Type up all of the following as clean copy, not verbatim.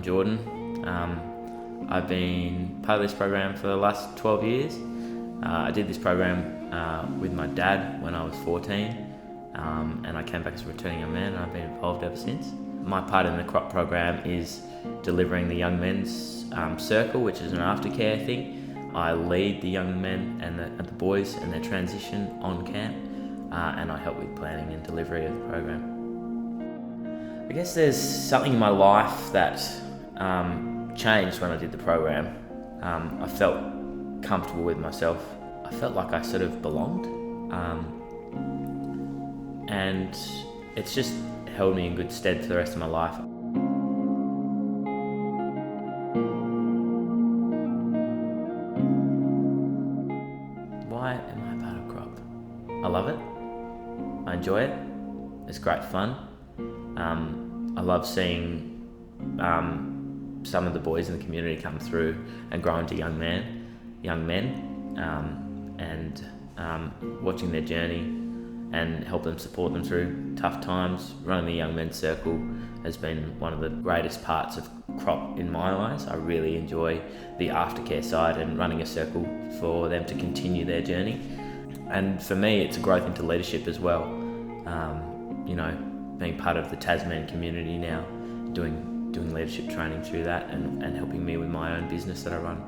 Jordan. I've been part of this program for the last 12 years. I did this program with my dad when I was 14, and I came back as a returning young man, and I've been involved ever since. My part in the CROP program is delivering the Young Men's Circle, which is an aftercare thing. I lead the young men and the boys and their transition on camp, and I help with planning and delivery of the program. I guess there's something in my life that changed when I did the program. I felt comfortable with myself. I felt like I sort of belonged, and it's just held me in good stead for the rest of my life. Why am I a part of CROP? I love it. I enjoy it. It's great fun. I love seeing some of the boys in the community come through and grow into young men, and watching their journey and help them, support them through tough times. Running the Young Men's Circle has been one of the greatest parts of CROP in my eyes. I really enjoy the aftercare side and running a circle for them to continue their journey. And for me, it's a growth into leadership as well. Being part of the Tasman community now, doing leadership training through that, and helping me with my own business that I run.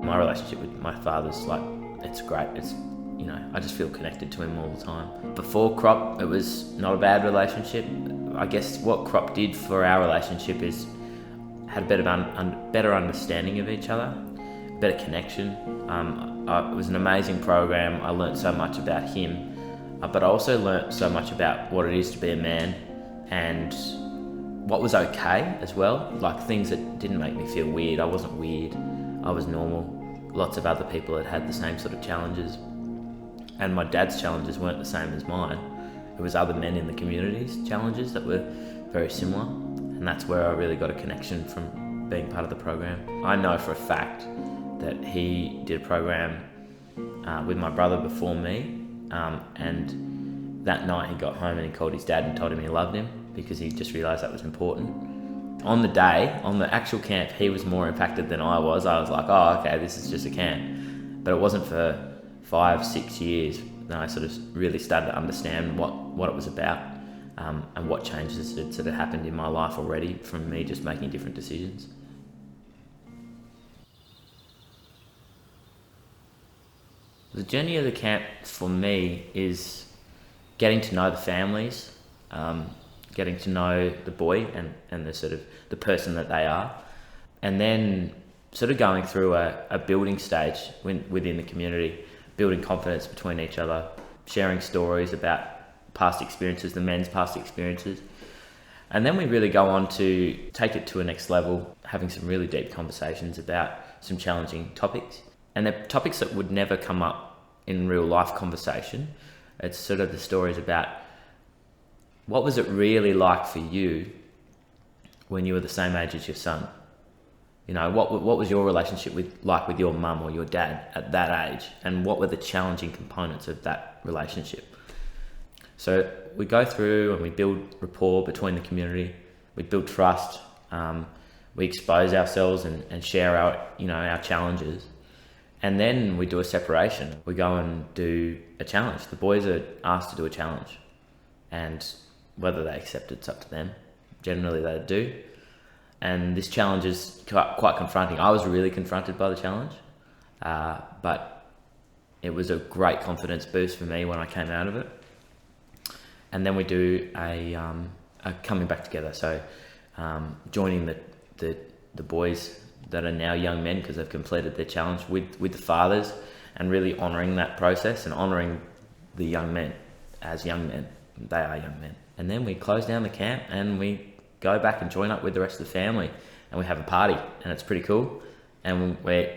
My relationship with my father's it's great. I just feel connected to him all the time. Before CROP, it was not a bad relationship. I guess what CROP did for our relationship is had a better understanding of each other, better connection. It was an amazing program. I learnt so much about him, but I also learnt so much about what it is to be a man and what was okay as well, like things that didn't make me feel weird. I wasn't weird, I was normal. Lots of other people had the same sort of challenges, and my dad's challenges weren't the same as mine. It was other men in the community's challenges that were very similar, and that's where I really got a connection from being part of the program. I know for a fact that he did a program with my brother before me, and that night he got home and he called his dad and told him he loved him because he just realised that was important. On the day, on the actual camp, he was more impacted than I was. I was like, oh, okay, this is just a camp. But it wasn't for 5-6 years that I sort of really started to understand what it was about, and what changes had sort of happened in my life already from me just making different decisions. The journey of the camp for me is getting to know the families, getting to know the boy and the sort of the person that they are, and then sort of going through a building stage within the community, building confidence between each other, sharing stories about past experiences, the men's past experiences. And then we really go on to take it to a next level, having some really deep conversations about some challenging topics. And they're topics that would never come up in real life conversation. It's sort of the stories about what was it really like for you when you were the same age as your son? What was your relationship like with your mum or your dad at that age? And what were the challenging components of that relationship? So we go through and we build rapport between the community, we build trust, we expose ourselves and share our challenges. And then we do a separation. We go and do a challenge. The boys are asked to do a challenge, and whether they accept it's up to them. Generally they do. And this challenge is quite confronting. I was really confronted by the challenge, but it was a great confidence boost for me when I came out of it. And then we do a coming back together. So joining the boys that are now young men because they've completed their challenge with the fathers, and really honouring that process and honouring the young men as young men. They are young men. And then we close down the camp and we go back and join up with the rest of the family, and we have a party, and it's pretty cool. And we're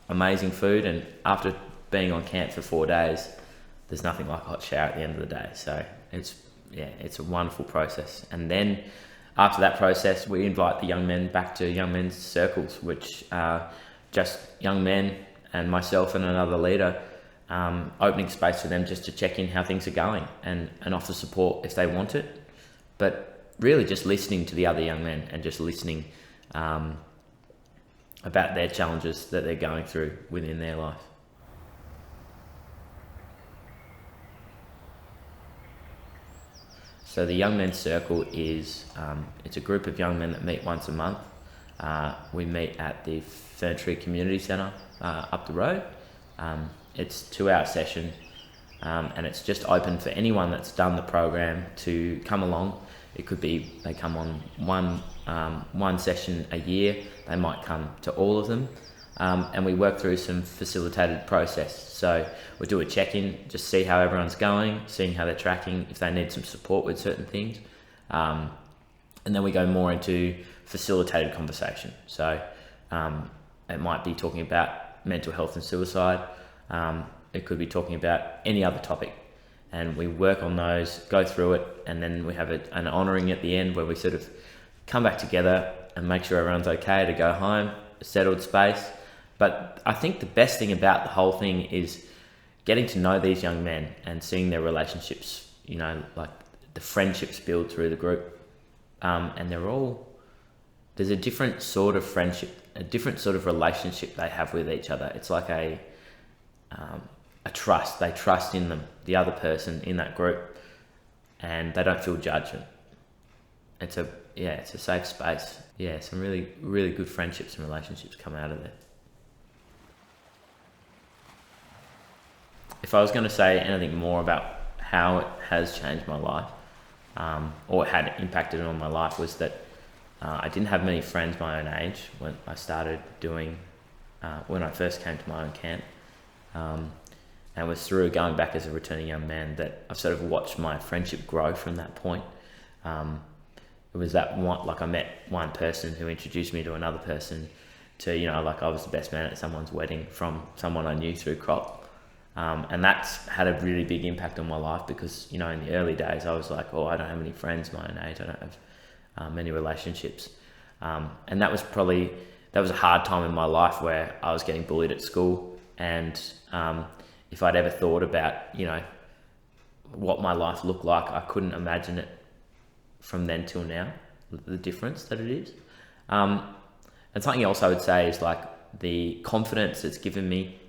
amazing food, and after being on camp for 4 days, there's nothing like a hot shower at the end of the day. So it's a wonderful process. And then after that process, we invite the young men back to Young Men's Circles, which are just young men and myself and another leader, opening space for them just to check in how things are going and offer support if they want it. But really just listening to the other young men and just listening about their challenges that they're going through within their life. So the Young Men's Circle is it's a group of young men that meet once a month. We meet at the Ferntree Community Centre up the road. It's a 2-hour session, and it's just open for anyone that's done the program to come along. It could be they come on one session a year. They might come to all of them, and we work through some facilitated process. So we do a check-in, just see how everyone's going, seeing how they're tracking, if they need some support with certain things, and then we go more into facilitated conversation. So it might be talking about mental health and suicide. It could be talking about any other topic, and we work on those, go through it, and then we have an honouring at the end where we sort of come back together and make sure everyone's okay to go home, a settled space. But I think the best thing about the whole thing is getting to know these young men and seeing their relationships, like the friendships build through the group. And there's a different sort of friendship, a different sort of relationship they have with each other. It's like a trust. They trust in the other person in that group, and they don't feel judgment. It's a safe space. Yeah, some really, really good friendships and relationships come out of it. If I was going to say anything more about how it has changed my life, or had impacted on my life, was that I didn't have many friends my own age when I started when I first came to my own camp. And it was through going back as a returning young man that I've sort of watched my friendship grow from that point. It was that one, like I met one person who introduced me to another person to, like I was the best man at someone's wedding from someone I knew through Crop. And that's had a really big impact on my life because, in the early days I was like, I don't have any friends my own age. I don't have many relationships. And that was a hard time in my life where I was getting bullied at school. And if I'd ever thought about, what my life looked like, I couldn't imagine it from then till now, the difference that it is. And something else I would say is like the confidence it's given me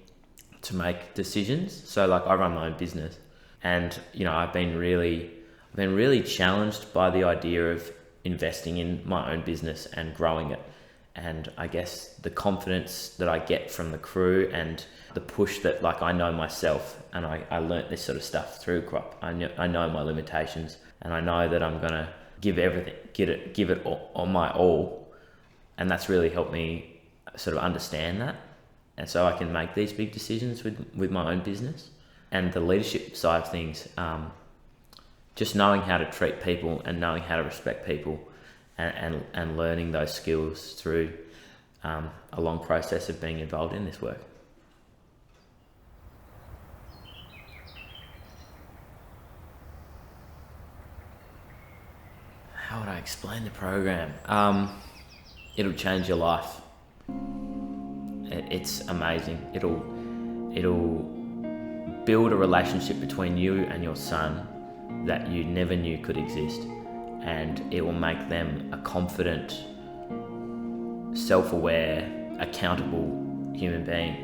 to make decisions. So like I run my own business, and I've been really challenged by the idea of investing in my own business and growing it. And I guess the confidence that I get from the crew and the push that like I know myself, and I learnt this sort of stuff through Crop. I know my limitations, and I know that I'm gonna give everything, give it all my all, and that's really helped me sort of understand that. And so I can make these big decisions with my own business. And the leadership side of things, just knowing how to treat people and knowing how to respect people and learning those skills through a long process of being involved in this work. How would I explain the program? It'll change your life. It's amazing. It'll build a relationship between you and your son that you never knew could exist, and it will make them a confident, self-aware, accountable human being,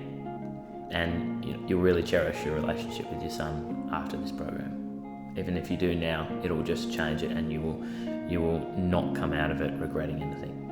and you'll really cherish your relationship with your son after this program. Even if you do now, it'll just change it, and you will not come out of it regretting anything.